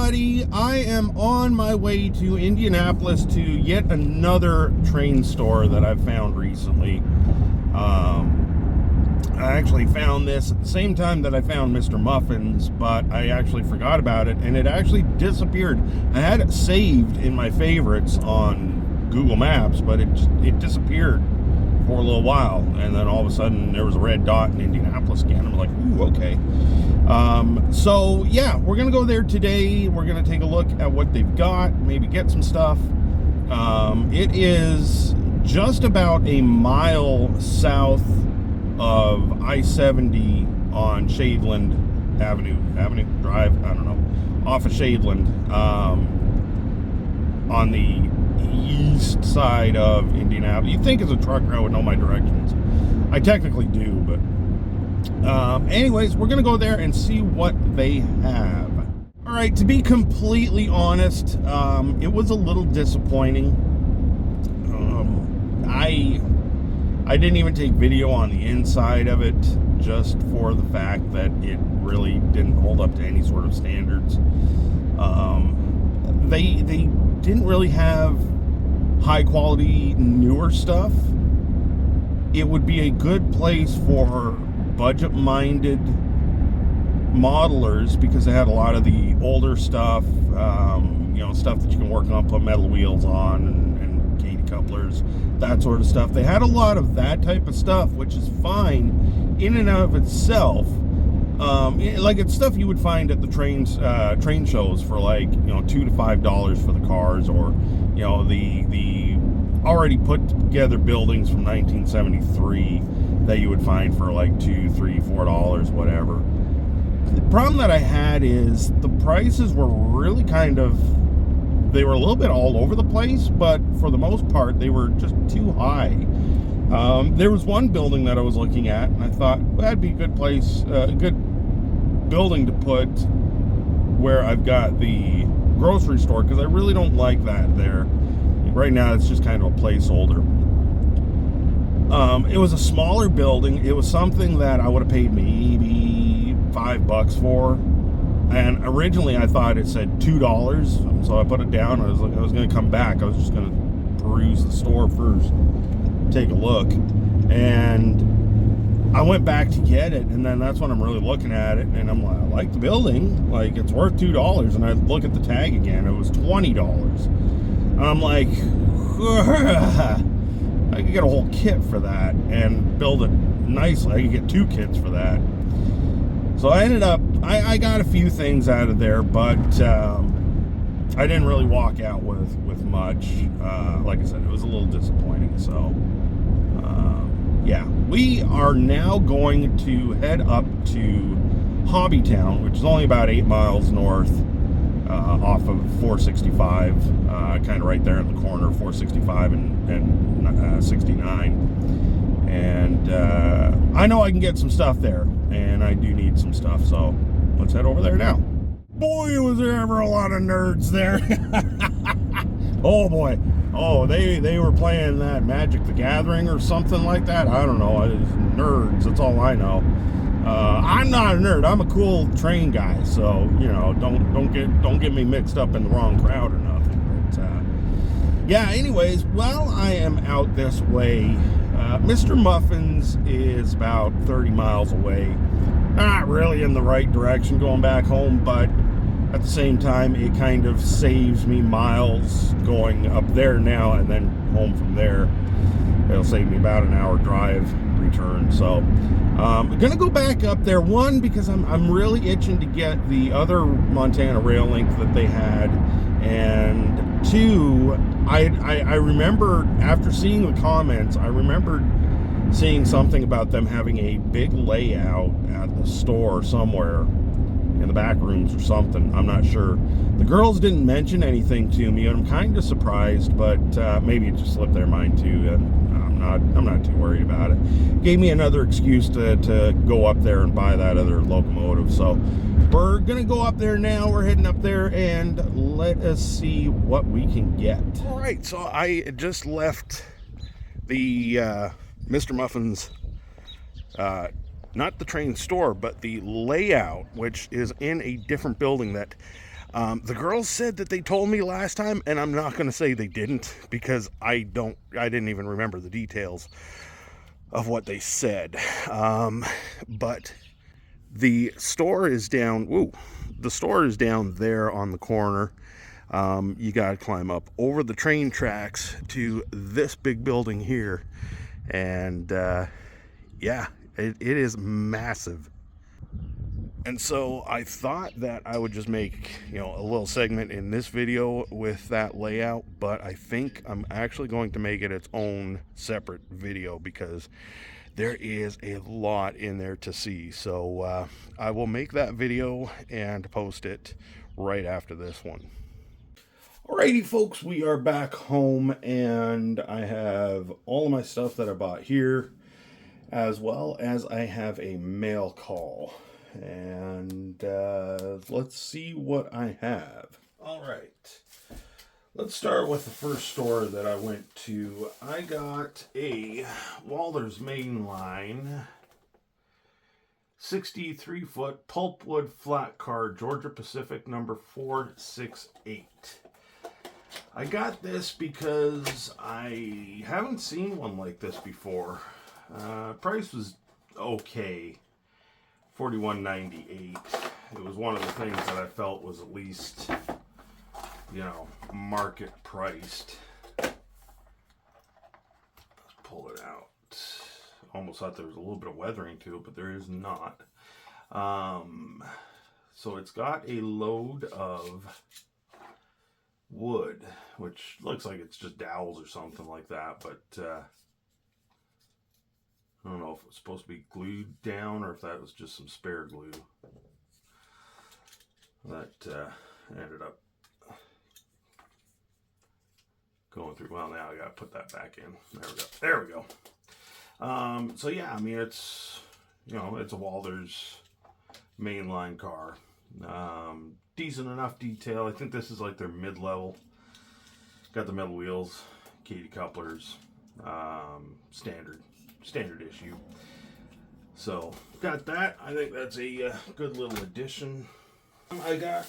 everybody. I am on my way to Indianapolis to yet another train store that I've found recently. I actually found this at the same time that I found Mr. Muffin's, but I actually forgot about it, and it actually disappeared. I had it saved in my favorites on Google Maps, but it disappeared for a little while, and then all of a sudden there was a red dot in Indianapolis again. I'm like, ooh, okay. So yeah, we're gonna go there today. We're gonna take a look at what they've got, maybe get some stuff. It is just about a mile south of I-70 on Shadeland Avenue Drive, I don't know, off of Shadeland, on the east side of Indianapolis. You'd think as a truck route would know my directions. I technically do, but anyways, we're gonna go there and see what they have. All right, to be completely honest, it was a little disappointing. I didn't even take video on the inside of it, just for the fact that it really didn't hold up to any sort of standards. They didn't really have high quality newer stuff. It would be a good place for budget minded modelers because they had a lot of the older stuff, stuff that you can work on, put metal wheels on and Katie couplers, that sort of stuff. They had a lot of that type of stuff, which is fine in and of itself. Like it's stuff you would find at the train shows for like, $2 to $5 for the cars, or the already put together buildings from 1973 that you would find for like $2, $3, $4, whatever. The problem that I had is the prices were really they were a little bit all over the place, but for the most part, they were just too high. There was one building that I was looking at, and I thought, well, that'd be a good place, a good building to put where I've got the grocery store, because I really don't like that there. Right now, it's just kind of a placeholder. It was a smaller building. It was something that I would have paid maybe $5 for. And originally I thought it said $2, so I put it down. I was going to come back. I was just going to peruse the store first, take a look, and I went back to get it. And then that's when I'm really looking at it, and I'm like, I like the building, like it's worth $2. And I look at the tag again, it was $20. And I'm like, I could get a whole kit for that and build it nicely. I could get 2 kits for that. So I ended up, I got a few things out of there, but I didn't really walk out with much. Like I said, it was a little disappointing. So yeah, we are now going to head up to Hobbytown, which is only about 8 miles north off of 465, kind of right there in the corner of 465 and 69. And I know I can get some stuff there, and I do need some stuff, so let's head over there now. Boy, was there ever a lot of nerds there. Oh boy. Oh, they were playing that Magic the Gathering or something like that. I don't know. It's nerds, that's all I know. I'm not a nerd. I'm a cool train guy, so don't get me mixed up in the wrong crowd or nothing. But yeah, anyways, while I am out this way, Mr. Muffin's is about 30 miles away. Not really in the right direction going back home, but at the same time, it kind of saves me miles going up there now and then home from there. It'll save me about an hour drive return. So I'm gonna go back up there, one, because I'm really itching to get the other Montana rail link that they had, and two, I remember after seeing the comments, I remembered seeing something about them having a big layout at the store somewhere in the back rooms or something. I'm not sure. The girls didn't mention anything to me, and I'm kind of surprised, but maybe it just slipped their mind too, and I'm not too worried about it. Gave me another excuse to go up there and buy that other locomotive. So we're gonna go up there now. We're heading up there, and let us see what we can get. All right, so I just left the Mr. Muffin's, not the train store, but the layout, which is in a different building that The girls said that they told me last time, and I'm not going to say they didn't because I didn't even remember the details of what they said. But the store is down. Woo, the store is down there on the corner. You got to climb up over the train tracks to this big building here, and yeah, it is massive. And so I thought that I would just make, a little segment in this video with that layout, but I think I'm actually going to make it its own separate video because there is a lot in there to see. So I will make that video and post it right after this one. Alrighty, folks, we are back home, and I have all of my stuff that I bought here, as well as I have a mail call. And let's see what I have. All right, let's start with the first store that I went to. I got a Walther's Mainline 63-foot pulpwood flat car, Georgia Pacific number 468. I got this because I haven't seen one like this before. Price was okay. $41.98. It was one of the things that I felt was at least, market priced. Let's pull it out. Almost thought there was a little bit of weathering to it, but there is not. So it's got a load of wood, which looks like it's just dowels or something like that, but I don't know if it was supposed to be glued down or if that was just some spare glue. That ended up going through. Well, now I got to put that back in. There we go. There we go. So yeah, I mean, it's, it's a Walther's mainline car. Decent enough detail. I think this is like their mid-level. Got the metal wheels, Katy couplers, standard issue. So got that. I think that's a good little addition. I got,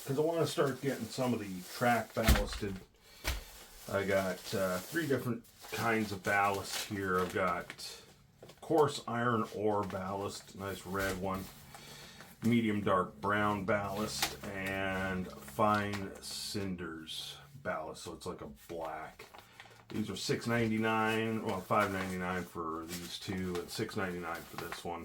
because I want to start getting some of the track ballasted. I got 3 different kinds of ballast here. I've got coarse iron ore ballast, nice red one, medium dark brown ballast, and fine cinders ballast, so it's like a black. These are $6.99, well, $5.99 for these two, and $6.99 for this one.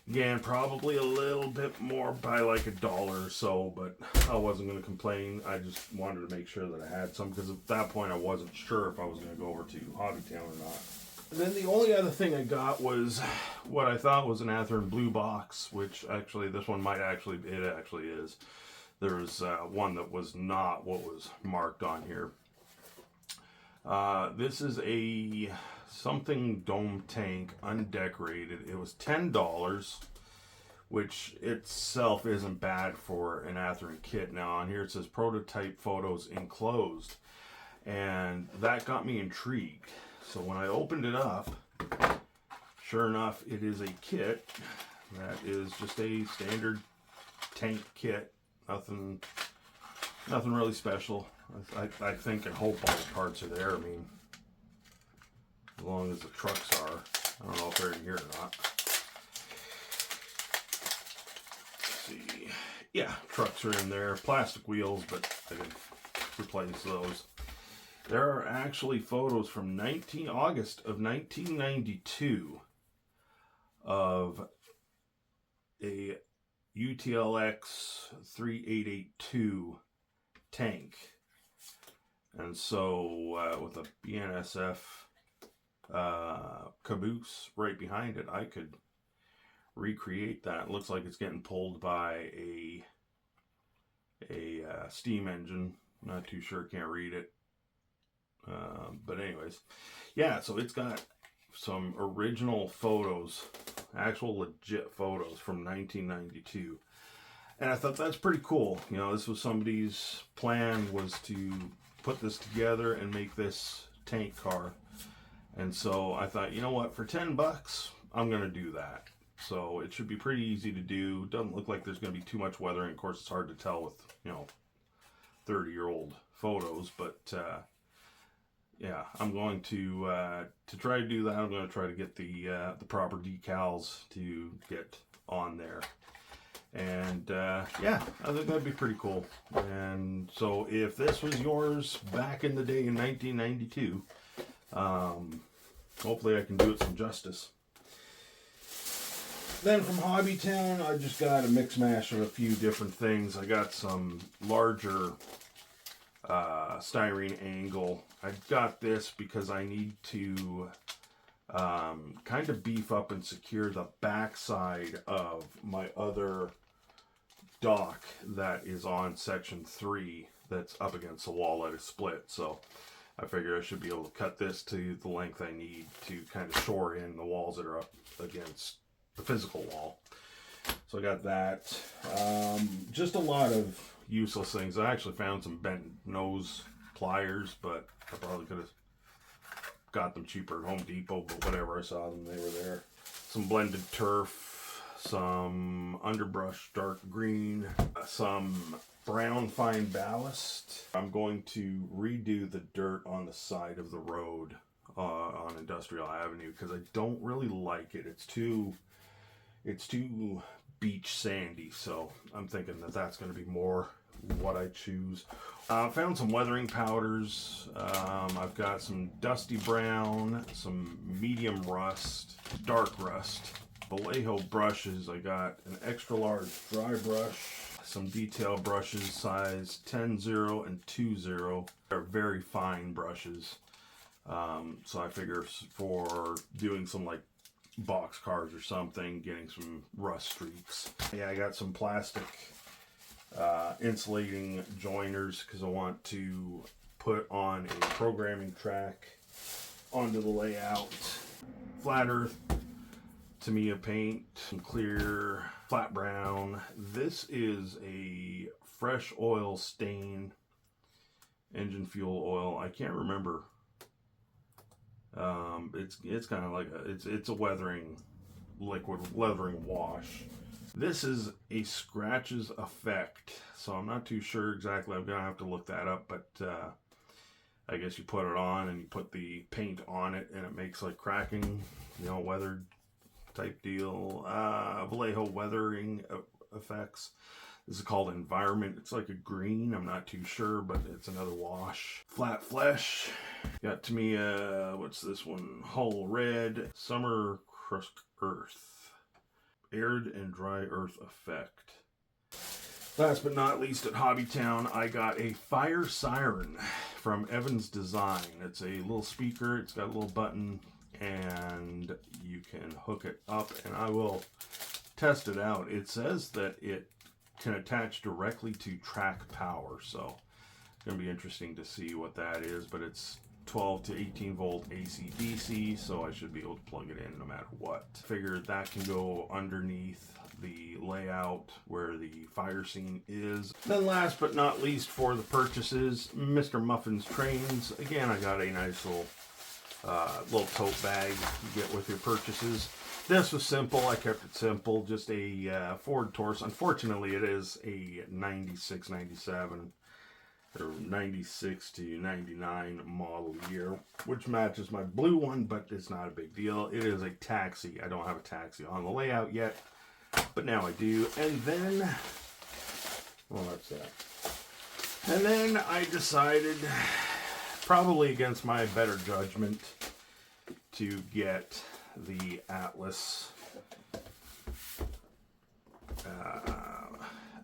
Again, probably a little bit more by like $1 or so, but I wasn't going to complain. I just wanted to make sure that I had some, because at that point I wasn't sure if I was going to go over to Hobbytown or not. And then the only other thing I got was what I thought was an Athearn blue box, which actually this one it actually is. There was one that was not what was marked on here. This is a something dome tank, undecorated. It was $10, which itself isn't bad for an Athearn kit. Now on here it says prototype photos enclosed, and that got me intrigued. So when I opened it up, sure enough, it is a kit that is just a standard tank kit. Nothing really special. I think and hope all the parts are there. I mean, as long as the trucks are. I don't know if they're in here or not. Let's see. Yeah, trucks are in there. Plastic wheels, but I can replace those. There are actually photos from August of 1992 of a UTLX 3882 tank. And so with a BNSF caboose right behind it, I could recreate that. It looks like it's getting pulled by a steam engine. Not too sure, can't read it. But anyways, yeah, so it's got some original photos, actual legit photos from 1992. And I thought that's pretty cool. You know, this was somebody's plan, was to put this together and make this tank car. And so I thought, you know what, for $10, I'm going to do that. So it should be pretty easy to do. Doesn't look like there's going to be too much weathering. Of course, it's hard to tell with, 30-year-old photos, but yeah, I'm going to try to do that. I'm going to try to get the proper decals to get on there. And yeah, I think that'd be pretty cool. And so if this was yours back in the day in 1992, hopefully I can do it some justice. Then from Hobbytown, I just got a mix mash of a few different things. I got some larger styrene angle. I got this because I need to kind of beef up and secure the backside of my other dock that is on section 3 that's up against the wall that is split. So I figure I should be able to cut this to the length I need to kind of shore in the walls that are up against the physical wall. So I got that. Just a lot of useless things. I actually found some bent nose pliers, but I probably could have got them cheaper at Home Depot, but whatever, I saw them, they were there. Some blended turf, some underbrush dark green, some brown fine ballast. I'm going to redo the dirt on the side of the road on Industrial Avenue because I don't really like it. It's too beach sandy, so I'm thinking that that's going to be more what I choose. Found some weathering powders. I've got some dusty brown, some medium rust, dark rust, Vallejo brushes. I got an extra large dry brush, some detail brushes size 10-0 and 2-0. They're very fine brushes. So I figure for doing some like box cars or something, getting some rust streaks. Yeah, I got some plastic insulating joiners because I want to put on a programming track onto the layout. Flat Earth Tamiya paint, some clear flat brown. This is a fresh oil stain, engine fuel oil. I can't remember. It's kind of like it's a weathering liquid, weathering wash. This is a scratches effect, so I'm not too sure exactly. I'm gonna have to look that up, but I guess you put it on and you put the paint on it, and it makes like cracking, weathered type deal. Vallejo weathering effects. This is called Environment. It's like a green. I'm not too sure, but it's another wash. Flat Flesh. Got to me, what's this one? Hull Red. Summer Crust Earth. Arid and Dry Earth Effect. Last but not least, at Hobbytown, I got a fire siren from Evans Design. It's a little speaker. It's got a little button, and you can hook it up, and I will test it out. It says that it can attach directly to track power, so it's going to be interesting to see what that is, but it's 12 to 18 volt AC DC, so I should be able to plug it in no matter what. Figured that can go underneath the layout where the fire scene is. Then last but not least for the purchases, Mr. Muffin's Trains. Again, I got a nice little tote bag you get with your purchases. This was simple. I kept it simple. Just a Ford Taurus. Unfortunately, it is a 96, 97, or 96 to 99 model year, which matches my blue one, but it's not a big deal. It is a taxi. I don't have a taxi on the layout yet, but now I do. And then, well, that's that. And then I decided, probably against my better judgment, to get the Atlas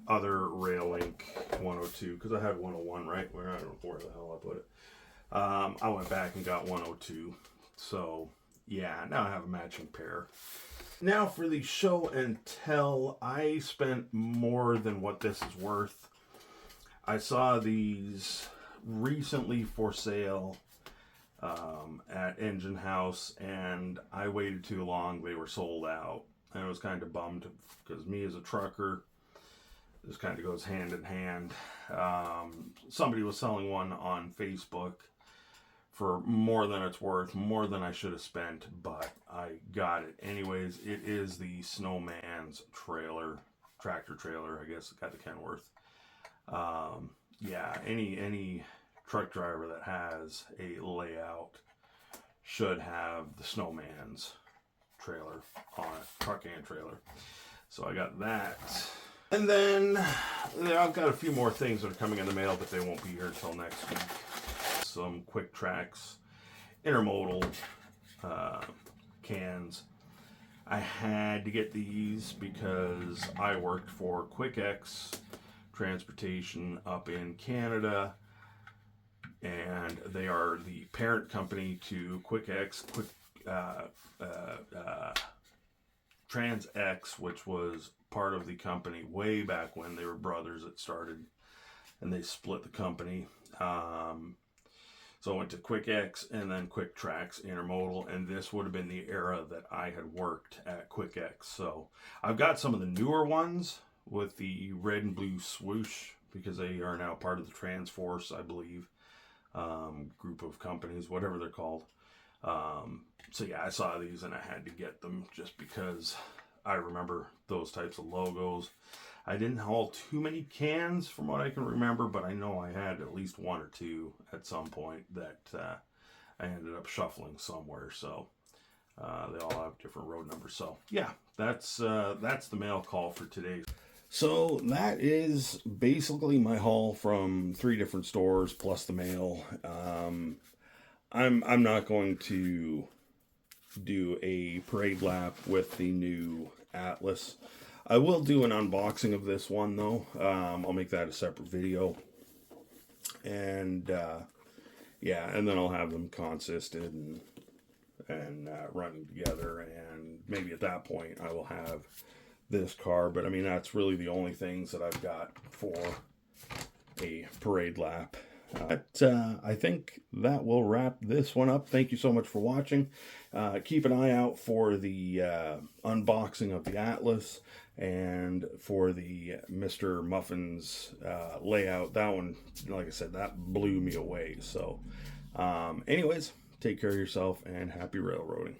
other Rail Link 102, because I had 101 right where, I don't know where the hell I put it. I went back and got 102, so yeah, now I have a matching pair. Now for the show and tell, I spent more than what this is worth. I saw these recently for sale at Engine House, and I waited too long. They were sold out, and I was kind of bummed because me as a trucker, this kind of goes hand in hand. Somebody was selling one on Facebook for more than it's worth, more than I should have spent, but I got it. Anyways, it is the Snowman's trailer, tractor trailer, I guess, got the Kenworth. Yeah, any truck driver that has a layout should have the Snowman's trailer on it, truck and trailer. So I got that. And then I've got a few more things that are coming in the mail, but they won't be here until next week. Some Quick Tracks intermodal cans. I had to get these because I worked for Quick X Transportation up in Canada, and they are the parent company to Quick X, Trans X, which was part of the company way back when they were brothers that started, and they split the company. So I went to Quick X and then Quick Tracks Intermodal, and this would have been the era that I had worked at Quick X. So I've got some of the newer ones with the red and blue swoosh, because they are now part of the Forst, I believe, group of companies, whatever they're called. So yeah, I saw these and I had to get them just because I remember those types of logos. I didn't haul too many cans from what I can remember, but I know I had at least one or two at some point that I ended up shuffling somewhere. So they all have different road numbers. So yeah, that's the mail call for today. So that is basically my haul from 3 different stores plus the mail. I'm not going to do a parade lap with the new Atlas. I will do an unboxing of this one though. I'll make that a separate video. And yeah, and then I'll have them consisted and running together, and maybe at that point I will have this car. But I mean, that's really the only things that I've got for a parade lap. I think that will wrap this one up. Thank you so much for watching. Keep an eye out for the unboxing of the Atlas and for the Mr. Muffin's layout. That one, like I said, that blew me away. So anyways, take care of yourself and happy railroading.